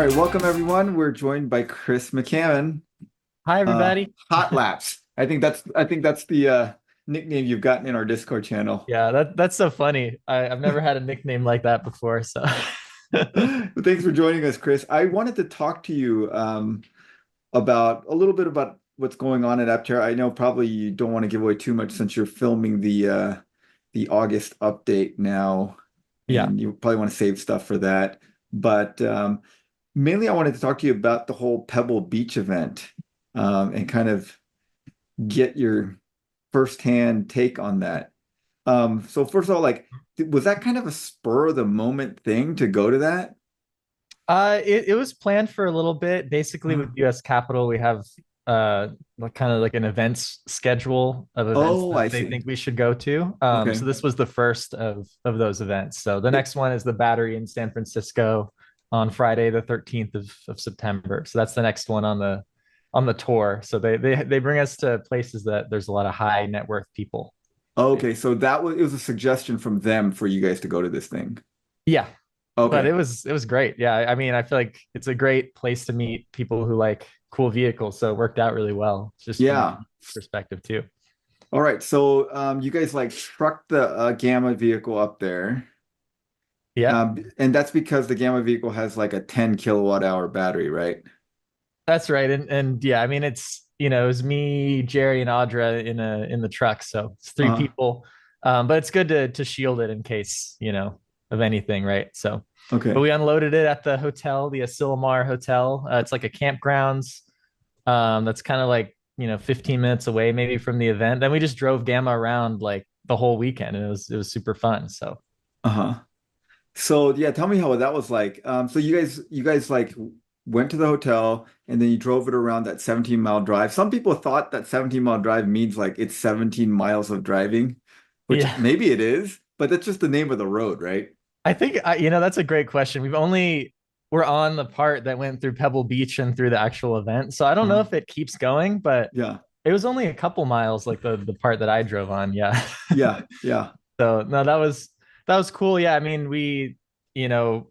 right, welcome everyone. We're joined by Chris McCammon. Hi, everybody. Hot Laps. I think that's the nickname you've gotten in our Discord channel. Yeah, that's so funny. I've never had a nickname like that before. So Thanks for joining us, Chris. I wanted to talk to you about a little bit about what's going on at Aptera. I know probably you don't want to give away too much since you're filming the August update now, yeah. and you probably want to save stuff for that. But mainly, I wanted to talk to you about the whole Pebble Beach event and kind of get your firsthand take on that. So first of all, like, was that kind of a spur of the moment thing to go to that? It was planned for a little bit. Basically, with US Capital, we have kind of like an events schedule of events Oh, that I they see. think we should go to. So Okay. this was the first of those events. So the next one is the Battery in San Francisco on Friday, the 13th of September. So that's the next one on the tour. So they bring us to places that there's a lot of high net worth people. Okay, so it was a suggestion from them for you guys to go to this thing. Yeah, but Okay. it was great. Yeah, I mean, I feel like it's a great place to meet people who like cool vehicles, so it worked out really well. It's just from a Yeah. perspective too. All right. So you guys like trucked the Gamma vehicle up there. Yeah, And that's because the Gamma vehicle has like a 10 kilowatt hour battery, right? that's right. And yeah, I mean, it's it was me, Jerry, and Audra in the truck, so it's three Uh-huh. people. But it's good to shield it in case of anything, right? So, but Okay. we unloaded it at the hotel, the Asilomar Hotel. It's like a campgrounds. That's kind of like 15 minutes away maybe from the event. Then we just drove Gamma around like the whole weekend, and it was super fun. So Uh-huh. So yeah, tell me how that was like. So you guys like went to the hotel and then you drove it around that 17-mile drive. Some people thought that 17-mile drive means like it's 17 miles of driving, which yeah, maybe it is, but that's just the name of the road, right? I think that's a great question. We're on the part that went through Pebble Beach and through the actual event, so I don't know Uh-huh. if it keeps going, but Yeah. it was only a couple miles, like the part that I drove on. Yeah. Yeah. Yeah. So no, that was cool. Yeah, I mean, we you know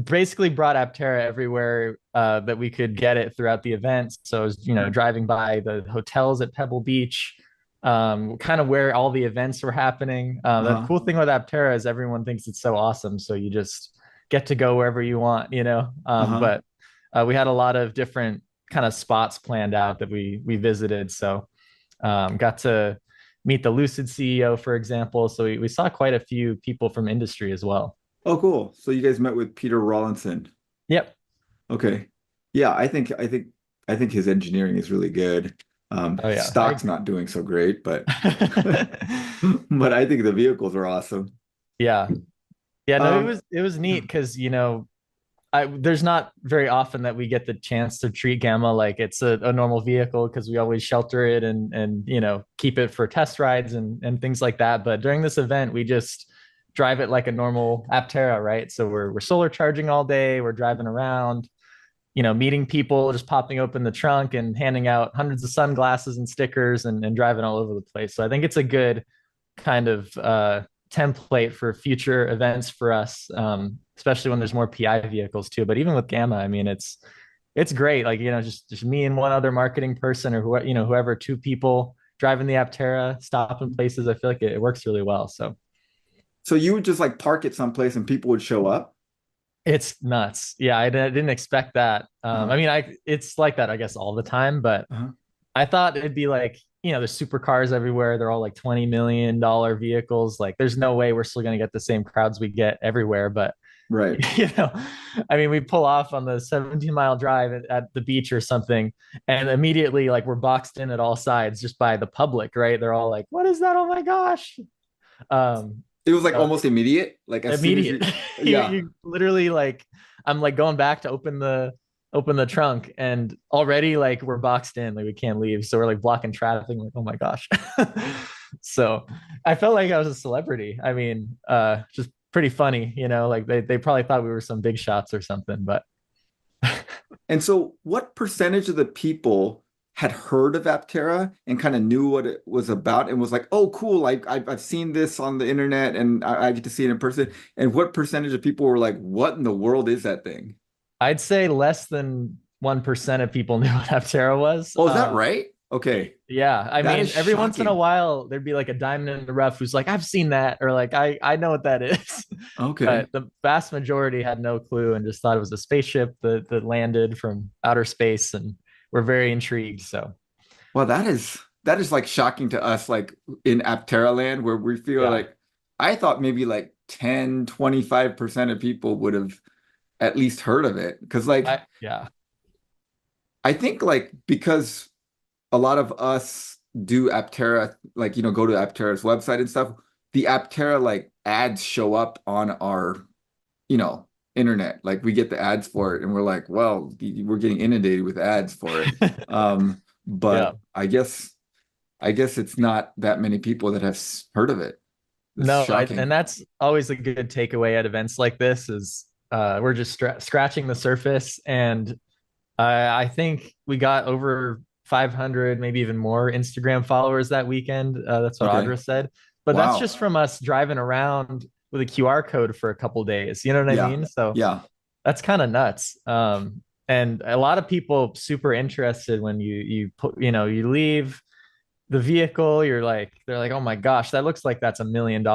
basically brought Aptera everywhere that we could get it throughout the event. So I was, driving by the hotels at Pebble Beach, kind of where all the events were happening. The Uh-huh. cool thing with Aptera is everyone thinks it's so awesome. So you just get to go wherever you want, Uh-huh. but we had a lot of different kind of spots planned out that we visited. So got to meet the Lucid CEO, for example. So we saw quite a few people from industry as well. Oh, cool. So you guys met with Peter Rawlinson. Yep. Okay. Yeah, I think his engineering is really good. Oh yeah. Stock's not doing so great, but but I think the vehicles are awesome. Yeah. Yeah, no, it Um, was it was neat because there's not very often that we get the chance to treat Gamma like it's a normal vehicle because we always shelter it and keep it for test rides and things like that. But during this event, we just drive it like a normal Aptera, right? So we're solar charging all day, we're driving around, meeting people, just popping open the trunk and handing out hundreds of sunglasses and stickers and driving all over the place. So I think it's a good kind of template for future events for us, especially when there's more PI vehicles too. But even with Gamma, I mean, it's great. Like just me and one other marketing person, or whoever, two people driving the Aptera, stopping places. I feel like it works really well. So so you would just like park it someplace and people would show up? it's nuts. Yeah, I didn't expect that. Uh-huh. I mean, it's like that, I guess, all the time. But Uh-huh. I thought it'd be like, there's supercars everywhere. They're all like $20 million vehicles. Like, there's no way we're still going to get the same crowds we get everywhere. But, Right. you know, I mean, we pull off on the 17-mile drive at the beach or something, and immediately, like, we're boxed in at all sides just by the public, right? They're all like, what is that? Oh my gosh. Um, It was like so almost immediate. Like as soon as immediate. you, you yeah. you literally like I'm like going back to open the trunk and already like we're boxed in, like we can't leave. So we're like blocking traffic, like, oh my gosh. So I felt like I was a celebrity. I mean, just pretty funny, like they probably thought we were some big shots or something, but And so what percentage of the people had heard of Aptera and kind of knew what it was about and was like, oh, cool, like I've seen this on the internet and I get to see it in person. And what percentage of people were like, what in the world is that thing? I'd say less than 1% of people knew what Aptera was. Oh, is that right? Okay. Yeah, I That mean, is every once in a shocking. while there'd be like a diamond in the rough who's like, I've seen that, or like I know what that is. Okay. But the vast majority had no clue and just thought it was a spaceship that landed from outer space and were very intrigued. So Well, that is like shocking to us, like in Aptera land, where we feel yeah, like I thought maybe like 10-25% of people would have at least heard of it. Because like yeah, I think like because a lot of us do Aptera, like go to Aptera's website and stuff, the Aptera like ads show up on our, you know, internet. Like we get the ads for it and we're like, well, we're getting inundated with ads for it. yeah. But I guess it's not that many people that have heard of it. It's No, shocking. and that's always a good takeaway at events like this is we're just scratching the surface, and I think we got over 500, maybe even more Instagram followers that weekend. That's what Okay. Audra said. But that's Wow. just from us driving around with a QR code for a couple days. You know what I Yeah. mean? So Yeah. that's kind of nuts. And a lot of people super interested when you put, you leave the vehicle, they're like, oh my gosh, that looks like that's $1 million.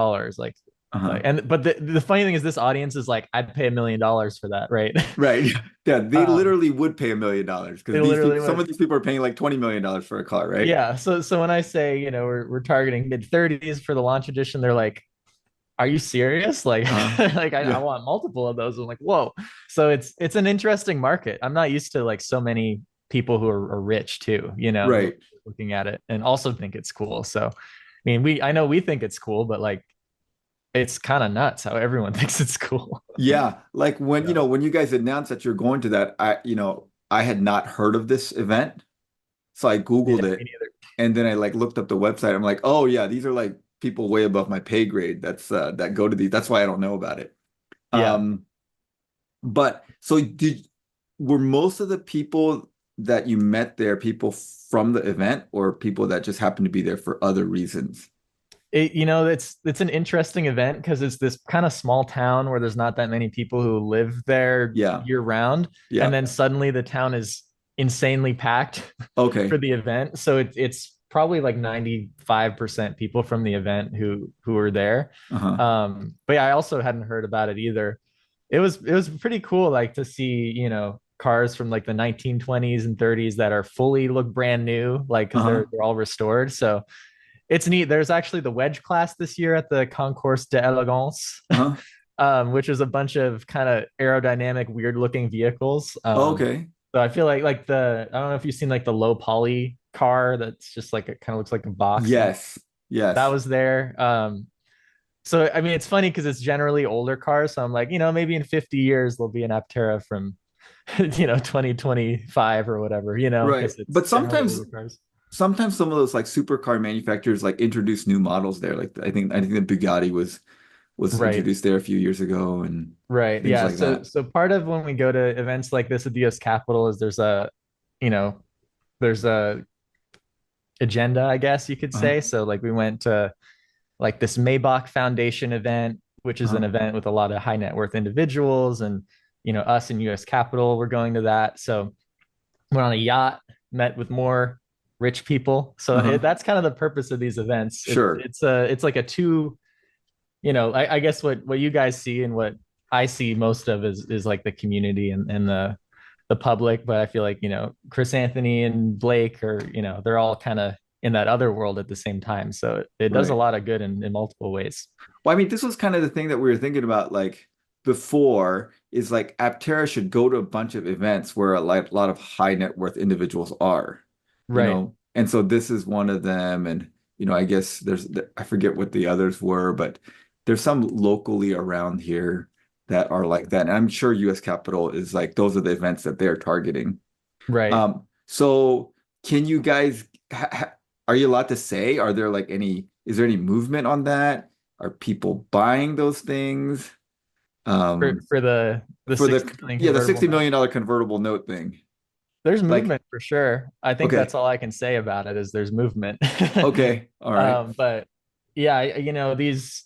Uh-huh. And but the funny thing is this audience is like, I'd pay $1 million for that, right? Right. Yeah, they um, literally would pay $1 million because they these literally people, some would. of these people are paying like $20 million for a car, right? Yeah. So when I say, we're targeting mid 30s for the launch edition, they're like, are you serious? Like, Uh-huh. like I Yeah. want multiple of those. I'm like, whoa. So it's an interesting market. I'm not used to like so many people who are rich too, Right. looking at it and also think it's cool. So I mean, I know we think it's cool, but like it's kind of nuts how everyone thinks it's cool. Yeah. Like when, Yeah. when you guys announced that you're going to that, I had not heard of this event. So I Yeah, Googled me it neither. and then I like looked up the website. I'm like, oh yeah, these are like people way above my pay grade that go to these. That's why I don't know about it. Yeah. Um, but so were most of the people that you met there people from the event or people that just happened to be there for other reasons? It's an interesting event because it's this kind of small town where there's not that many people who live there Yeah. year round, and Yeah. then suddenly the town is insanely packed for Okay. the event. So it's probably like 95% people from the event who were there. Uh-huh. But yeah, I also hadn't heard about it either. It was pretty cool, like to see, cars from like the 1920s and 30s that are fully look brand new, like because they're Uh-huh. they're all restored. So it's neat. There's actually the wedge class this year at the Concours d'Elegance, Uh-huh. which is a bunch of kind of aerodynamic, weird looking vehicles. Okay. So I feel like I don't know if you've seen like the low poly car that's just like it kind of looks like a box. Yes. That Yes. was there. So I mean, it's funny because it's generally older cars. So I'm like, maybe in 50 years there'll be an Aptera from 2025 or whatever, Right. because it's But generally sometimes older cars. sometimes some of those like supercar manufacturers like introduce new models there. Like I think the Bugatti was Right. introduced there a few years ago and Right. things Yeah. like So that. so part of when we go to events like this at the US Capitol is you know, there's a agenda, I guess you could Uh-huh. say. So like we went to like this Maybach Foundation event, which is Uh-huh. an event with a lot of high net worth individuals, and us in US Capitol, we're going to that. So went on a yacht, met with more rich people. So Uh-huh. that's kind of the purpose of these events. Sure. It's like a two, I guess what you guys see and what I see most of is like the community and the public. But I feel like, Chris Anthony and Blake are, they're all kind of in that other world at the same time. So it does a Right. lot of good in multiple ways. Well, I mean, this was kind of the thing that we were thinking about like before is like Aptera should go to a bunch of events where a lot of high net worth individuals are, Right. and so this is one of them. And, I guess I forget what the others were, but there's some locally around here that are like that. And I'm sure US Capitol is like, those are the events that they're targeting. Right. So can you guys, are you allowed to say, is there any movement on that? Are people buying those things? For Um, for the for 60 million the convertible $60 note. million convertible note thing. There's Like, movement for sure. I think okay, that's all I can say about it is there's movement. okay, all right. But yeah, these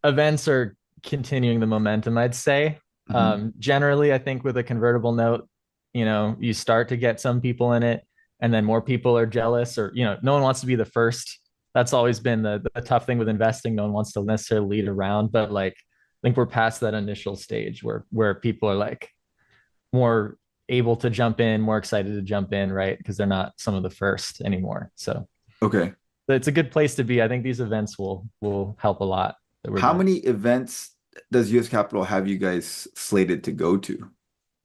events are continuing the momentum, I'd say. Generally, I think with a convertible note, you start to get some people in it, and then more people are jealous, or no one wants to be the first. That's always been the tough thing with investing. No one wants to necessarily lead around, but like I think we're past that initial stage where people are like more able to jump in, more excited to jump in, right? Because they're not some of the first anymore. So Okay. it's a good place to be. I think these events will help a lot that we're How doing. many events does US Capital have you guys slated to go to?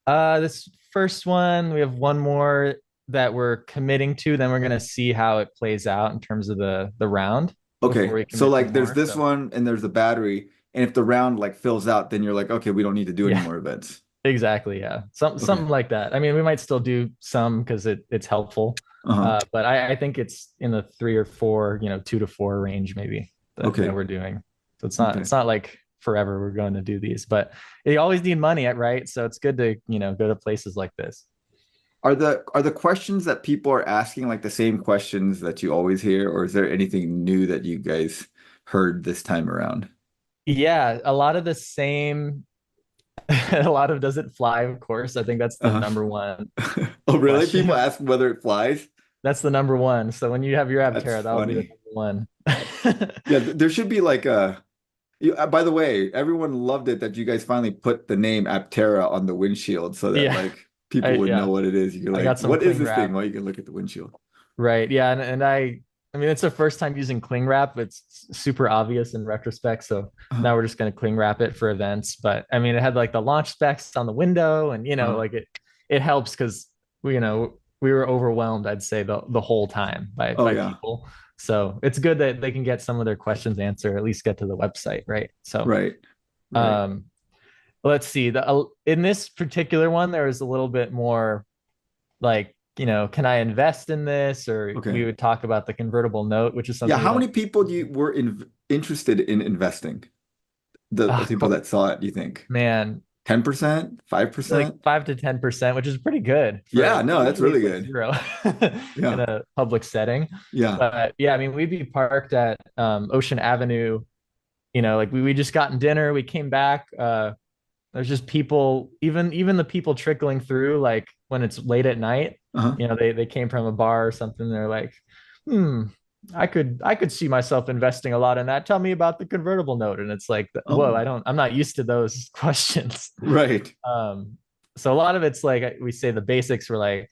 This first one, we have one more that we're committing to. Then we're gonna see how it plays out in terms of the round before Okay. we So commit to like there's more. this So one and there's the battery. And if the round like fills out, then you're like, okay, we don't need to do any yeah, more events. exactly. Yeah, Okay. something like that. I mean, we might still do some because it's helpful, Uh-huh. but I think it's in the 3 or 4, 2 to 4 range maybe that Okay. we're doing. So it's not Okay. it's not like forever we're going to do these, but you always need money, right? So it's good to go to places like this. Are the questions that people are asking like the same questions that you always hear, or is there anything new that you guys heard this time around? Yeah, a lot of the same. A lot of does it fly, of course. I think that's the Uh-huh. number one Oh, really? People question. ask whether it flies? That's the number one. So when you have your That's Aptera, that'll be the funny. number one. Yeah, there should be like a by the way, everyone loved it that you guys finally put the name Aptera on the windshield so that Yeah. like people would know Yeah. what it is. You're I like, got some what is cling this thing? wrap. Well, you can look at the windshield. Right. Yeah. And I mean, it's the first time using cling wrap. It's super obvious in retrospect. So Uh-huh. now we're just going to cling wrap it for events. But I mean, it had like the launch specs on the window, and Uh-huh. like it helps because we were overwhelmed, I'd say the whole time Oh by yeah. people. So it's good that they can get some of their questions answered, at least get to the website, right? So Right. Right. um let's see. The in this particular one, there was a little bit more like, can I invest in this? Or Okay. we would talk about the convertible note, which is Yeah, something we how don't. many people do you were interested in investing? The Ah, people that saw it, you think? man, 10%? like 5%? 5 to 10%, which is pretty good Yeah, for no, that's usually really it's like good. zero in Yeah. a public setting. Yeah. But yeah, I mean, we'd be parked at Ocean Avenue, like we just gotten dinner, we came back. There's just people, even the people trickling through, like when it's late at night, Uh-huh. they came from a bar or something. They're like, hmm, I could see myself investing a lot in that. Tell me about the convertible note. And it's like, whoa, Oh, I'm not used to those questions. right. Um, so a lot of it's like we say the basics were like,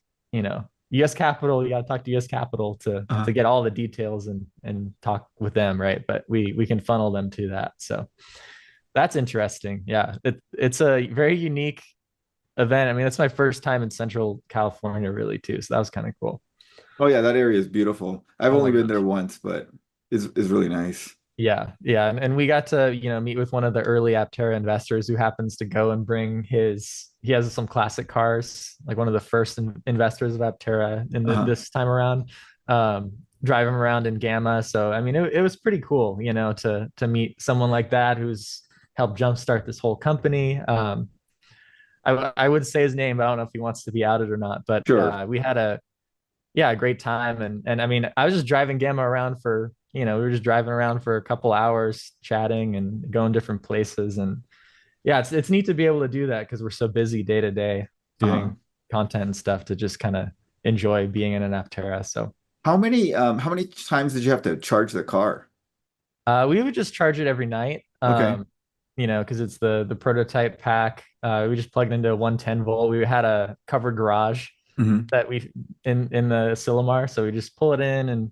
US Capital, you got to talk to US Capital to Uh-huh. get all the details and talk with them, right? But we can funnel them to that. So that's interesting. Yeah, it's a very unique event. I mean, it's my first time in Central California, really, too. So that was kind of cool. Oh yeah, that area is beautiful. I've Oh only my been there gosh. once, but is really nice. Yeah, yeah, and we got to meet with one of the early Aptera investors who happens to go and bring he has some classic cars, like one of the first investors of Aptera in Uh-huh. this time around. Drive him around in Gamma. So I mean, it was pretty cool, to meet someone like that who's helped jumpstart this whole company. I would say his name, but I don't know if he wants to be outed or not. But Sure. we had a great time, and I mean, I was just driving Gamma around for we were just driving around for a couple hours, chatting and going different places, and yeah, it's neat to be able to do that because we're so busy day to day Uh-huh. doing content and stuff to just kind of enjoy being in an Aptera. So How many times did you have to charge the car? we would just charge it every night. Okay. Because it's the prototype pack. We just plugged into a 110 volt. We had a covered garage Hmm. that we in the Silomar, so we just pull it in and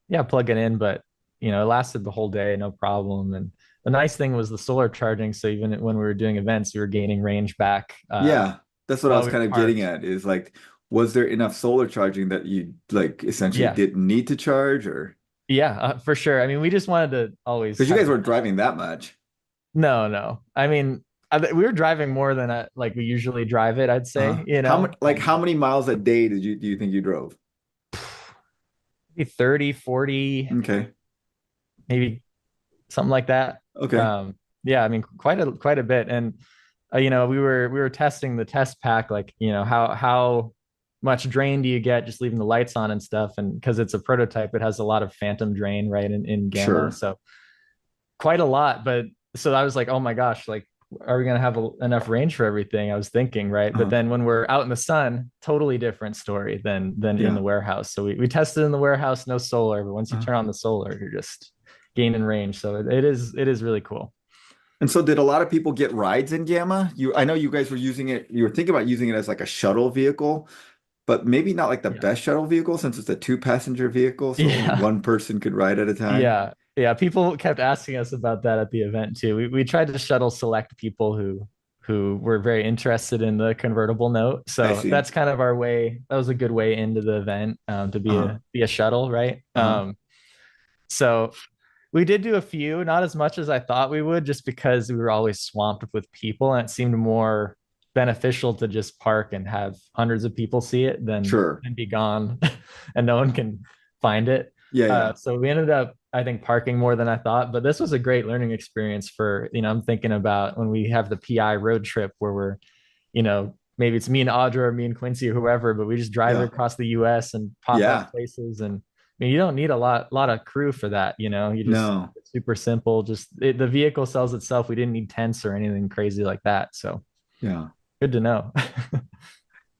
yeah, plug it in. But it lasted the whole day, no problem. And the nice thing was the solar charging. So even when we were doing events, we were gaining range back Yeah, that's what I while was we were kind of getting parked. at is like, was there enough solar charging that you like essentially Yeah, didn't need to charge or yeah, for sure. I mean, we just wanted to always because you have guys the weren't driving that much. no, no. I mean, we were driving more than like we usually drive it, I'd say, How much like how many miles a day do you think you drove? maybe 30, 40, Okay. maybe something like that. Okay. Yeah, I mean, quite a bit. And we were testing the test pack, like, how much drain do you get just leaving the lights on and stuff? And because it's a prototype, it has a lot of phantom drain, right, in gamma. Sure. So quite a lot. But so I was like, oh my gosh, like are we going to have enough range for everything? I was thinking, right? But then when we're out in the sun, totally different story than in Yeah. the warehouse. So we tested in the warehouse, no solar, but once you turn on the solar, you're just gaining range. So it is really cool. And so did a lot of people get rides in Gamma? I know you guys were using it, you were thinking about using it as like a shuttle vehicle, but maybe not like the Yeah. best shuttle vehicle since it's a two-passenger vehicle, so only Yeah. one person could ride at a time. Yeah. Yeah. People kept asking us about that at the event too. We tried to shuttle select people who were very interested in the convertible note. I So see. that's kind of our way. That was a good way into the event, to Uh-huh. be a shuttle, right? Uh-huh. So we did do a few, not as much as I thought we would, just because we were always swamped with people, and it seemed more beneficial to just park and have hundreds of people see it Sure. than be gone and no one can find it. Yeah, yeah. So we ended up, I think, parking more than I thought, but this was a great learning experience for, I'm thinking about when we have the PI road trip where we're, maybe it's me and Audra or me and Quincy or whoever, but we just drive Yeah. across the US and pop Yeah. up places. And I mean, you don't need a lot of crew for that, you just, No. it's super simple. The vehicle sells itself. We didn't need tents or anything crazy like that. So Yeah. good to know.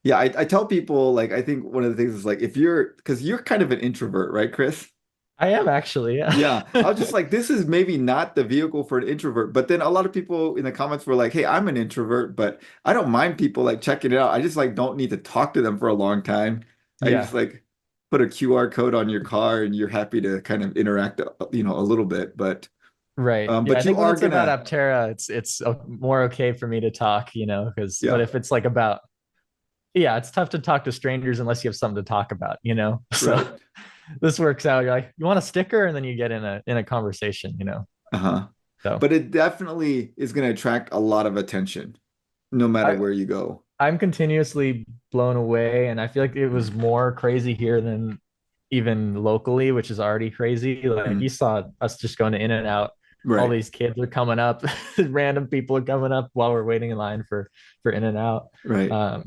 Yeah, I tell people like I think one of the things is like if you're because you're kind of an introvert, right, Chris? I am actually, yeah. Yeah, I was just like, this is maybe not the vehicle for an introvert. But then a lot of people in the comments were like, hey, I'm an introvert, but I don't mind people like checking it out. I just like don't need to talk to them for a long time. I just Yeah. like put a QR code on your car and you're happy to kind of interact, a little bit. Right. Yeah. I But you think when are it's about gonna, Aptera, it's more okay for me to talk, but yeah, if it's like about, yeah, it's tough to talk to strangers unless you have something to talk about. So right. this works out. You're like, you want a sticker? And then you get in a conversation. Uh-huh. So But it definitely is gonna attract a lot of attention, no matter I, where you go. I'm continuously blown away. And I feel like it was more crazy here than even locally, which is already crazy. Like Mhm. you saw us just going to In and Out. All Right, these kids are coming up, random people are coming up while we're waiting in line for In and Out. right.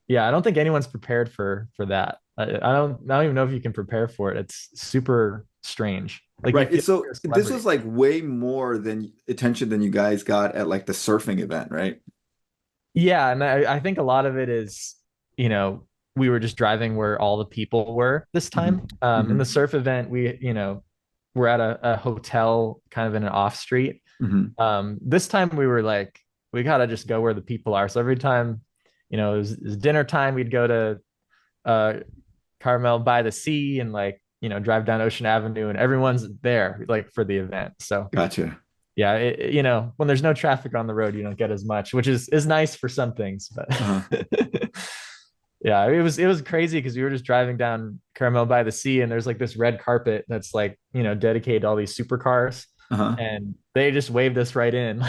Yeah, I don't think anyone's prepared for that. I don't even know if you can prepare for it. It's super strange. Like you Right. feel like you're So a this celebrity. was like way more than attention than you guys got at like the surfing event, right? Yeah, and I think a lot of it is, you know, we were just driving where all the people were this Hmm. time. In the Hmm. surf event, we're at a hotel kind of in an off street. Hmm. This time we were like, we gotta just go where the people are. So every time, it was dinner time, we'd go to uh Carmel by the sea and like, drive down Ocean Avenue and everyone's there like for the event. So Gotcha. yeah, when there's no traffic on the road, you don't get as much, which is nice for some things, but Uh-huh. yeah, it was crazy because we were just driving down Carmel by the sea and there's like this red carpet that's like, dedicated to all these supercars Uh-huh. and they just waved us right in.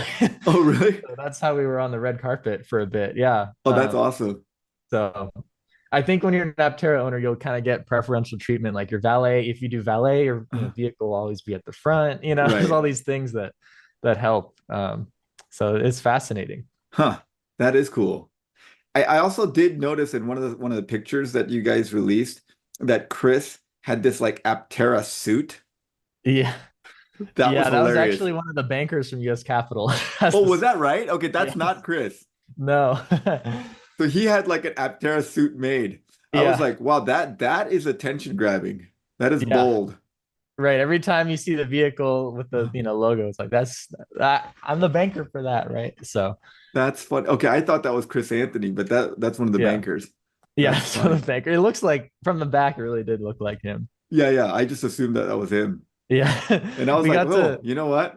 Oh, really? So that's how we were on the red carpet for a bit. Yeah. Oh, that's awesome. So I think when you're an Aptera owner, you'll kind of get preferential treatment. Like your valet, if you do valet, your Uh-huh. vehicle will always be at the front. There's Right. all these things that help. So it's fascinating. Huh. That is cool. I also did notice in one of the pictures that you guys released that Chris had this like Aptera suit. Yeah, That was yeah, that was hilarious. actually one of the bankers from U.S. Capital. Oh, was that right? Okay, that's Yes. not Chris. No. So he had like an Aptera suit made. I was Yeah. like, wow, that is attention grabbing. That is Yeah. bold. Right. Every time you see the vehicle with the Uh, logo, it's like I'm the banker for that, right? So That's fun. Okay, I thought that was Chris Anthony, but that's one of the yeah. bankers. Yeah. That's So the funny. banker. It looks like from the back, it really did look like him. Yeah, yeah. I just assumed that that was him, Yeah. and I was We like, got oh, to you know what,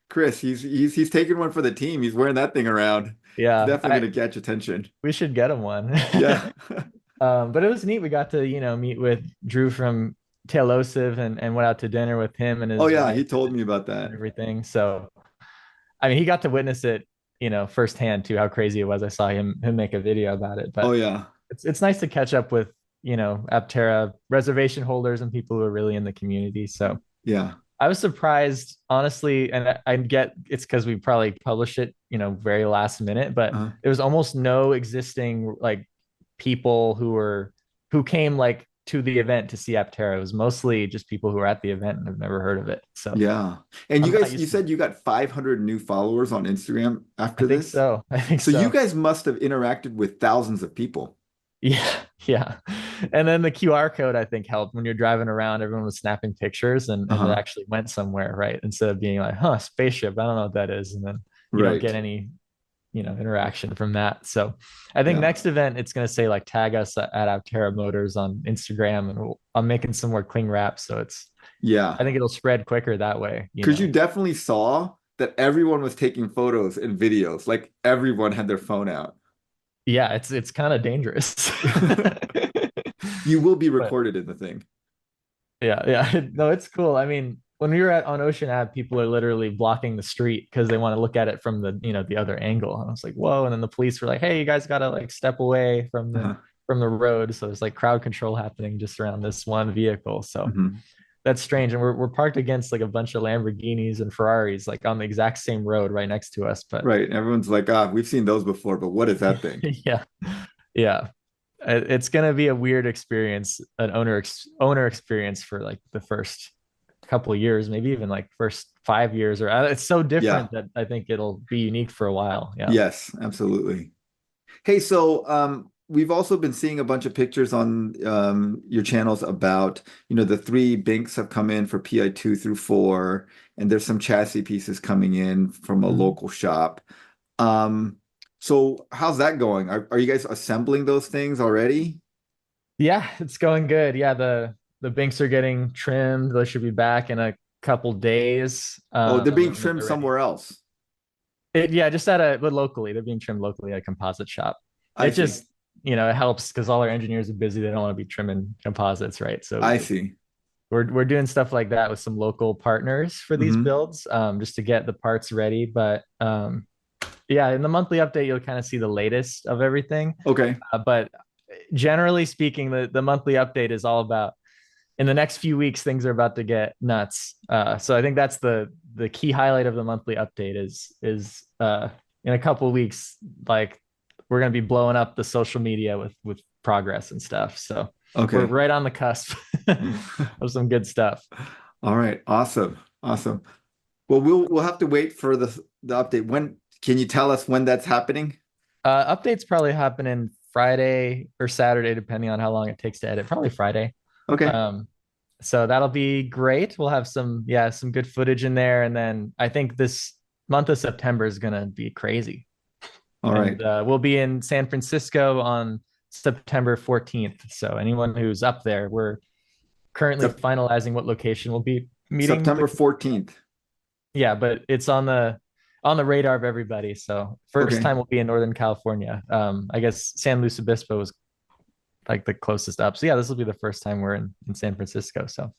Chris? He's taking one for the team. He's wearing that thing around. It's yeah, definitely going to catch attention. we should get him one. Yeah. But it was neat. We got to, meet with Drew from Tailosive and went out to dinner with him and Oh his yeah, wife he told me about and that. everything. So, I mean, he got to witness it, firsthand too, how crazy it was. I saw him make a video about it. Oh But yeah, it's nice to catch up with, Aptera reservation holders and people who are really in the community. So yeah. I was surprised, honestly, and I get it's because we probably published it, very last minute, but Uh-huh. there was almost no existing like people who came like to the event to see Aptera. It was mostly just people who were at the event and have never heard of it. So Yeah. And I'm you not guys, you used to said you got 500 new followers on Instagram I after think this. so. I think So you so. guys must have interacted with thousands of people. Yeah, yeah. And then the QR code, I think, helped when you're driving around. Everyone was snapping pictures and it Uh-huh. actually went somewhere, right? Instead of being like, huh, spaceship, I don't know what that is. And then you don't get Right. any, interaction from that. So I think Yeah. next event, it's going to say like tag us at Aptera Motors on Instagram and I'm making some more cling wrap. So Yeah. I think it'll spread quicker that way, Because you definitely saw that everyone was taking photos and videos. Like everyone had their phone out. Yeah, it's kind of dangerous. You will be But recorded in the thing. yeah, yeah. No, it's cool. I mean, when we were on Ocean Ave, people are literally blocking the street because they want to look at it from the other angle. And I was like, whoa. And then the police were like, hey, you guys gotta like step away from the Uh-huh. from the road. So it's like crowd control happening just around this one vehicle. So Mhm. that's strange. And we're parked against like a bunch of Lamborghinis and Ferraris, like on the exact same road right next to us. But Right. Everyone's like, we've seen those before, but what is that thing? yeah, yeah. It's gonna be a weird experience, an owner experience for like the first couple of years, maybe even like first 5 years, or it's so Yeah. different that I think it'll be unique for a while. Yeah. Yes, absolutely. Hey, so we've also been seeing a bunch of pictures on your channels about, the three binks have come in for PI2 through 4, and there's some chassis pieces coming in from a Mhm. local shop. Um, so how's that going? Are you guys assembling those things already? Yeah, it's going good. Yeah, the binks are getting trimmed. They should be back in a couple days. Oh, they're being And then trimmed they're ready. somewhere else. Yeah, just but locally. They're being trimmed locally at a composite shop. I It see. just, it helps because all our engineers are busy. They don't want to be trimming composites, right? So I see. we're doing stuff like that with some local partners for these Hmm. builds, just to get the parts ready. But yeah, in the monthly update, you'll kind of see the latest of everything. Okay. But generally speaking, the monthly update is all about in the next few weeks, things are about to get nuts. So I think that's the key highlight of the monthly update is in a couple of weeks, like we're gonna be blowing up the social media with progress and stuff. So we're Okay. right on the cusp of some good stuff. All right. Awesome. Awesome. Well, we'll have to wait for the update. When can you tell us when that's happening? Updates probably happening Friday or Saturday, depending on how long it takes to edit. Probably Friday. Okay. Um, so that'll be great. We'll have some good footage in there, and then I think this month of September is gonna be crazy. All And right. we'll be in San Francisco on September 14th. So anyone who's up there, we're currently Sep finalizing what location we'll be meeting September 14th. yeah, but it's on the radar of everybody. So first Okay. time we'll be in Northern California. I guess San Luis Obispo was like the closest up. So yeah, this will be the first time we're in San Francisco. So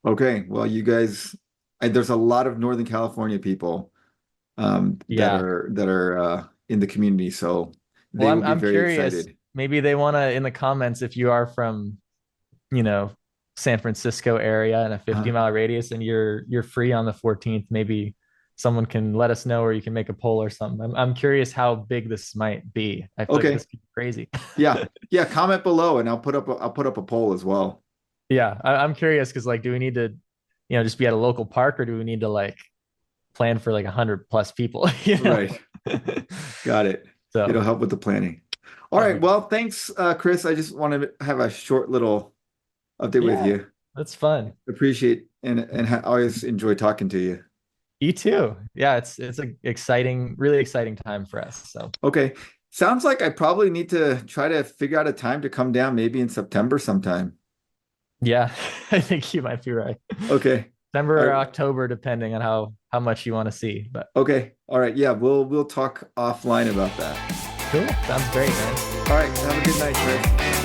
Okay. Well, you guys, there's a lot of Northern California people that yeah. are in the community, so Well, they will be I'm very curious. excited. Maybe they want to in the comments if you are from, you know, San Francisco area in a 50-mile radius and you're free on the 14th, maybe someone can let us know or you can make a poll or something. I'm curious how big this might be. I feel like this Okay. could be crazy. Yeah. Yeah. Comment below, and I'll put up a poll as well. Yeah, I'm curious because like, do we need to, just be at a local park or do we need to like plan for like 100+ people? Right. Got it. So It'll help with the planning. All that'll right. be, Well, thanks, Chris. I just wanted to have a short little update with yeah, you. that's fun. Appreciate and always enjoy talking to you. You too. Yeah, it's a exciting, really exciting time for us. So Okay. Sounds like I probably need to try to figure out a time to come down maybe in September sometime. yeah, I think you might be right. Okay. All September or right. October, depending on how much you want to see. But Okay. All right. Yeah, we'll talk offline about that. cool. Sounds great, man. All right. Have a good night, Chris.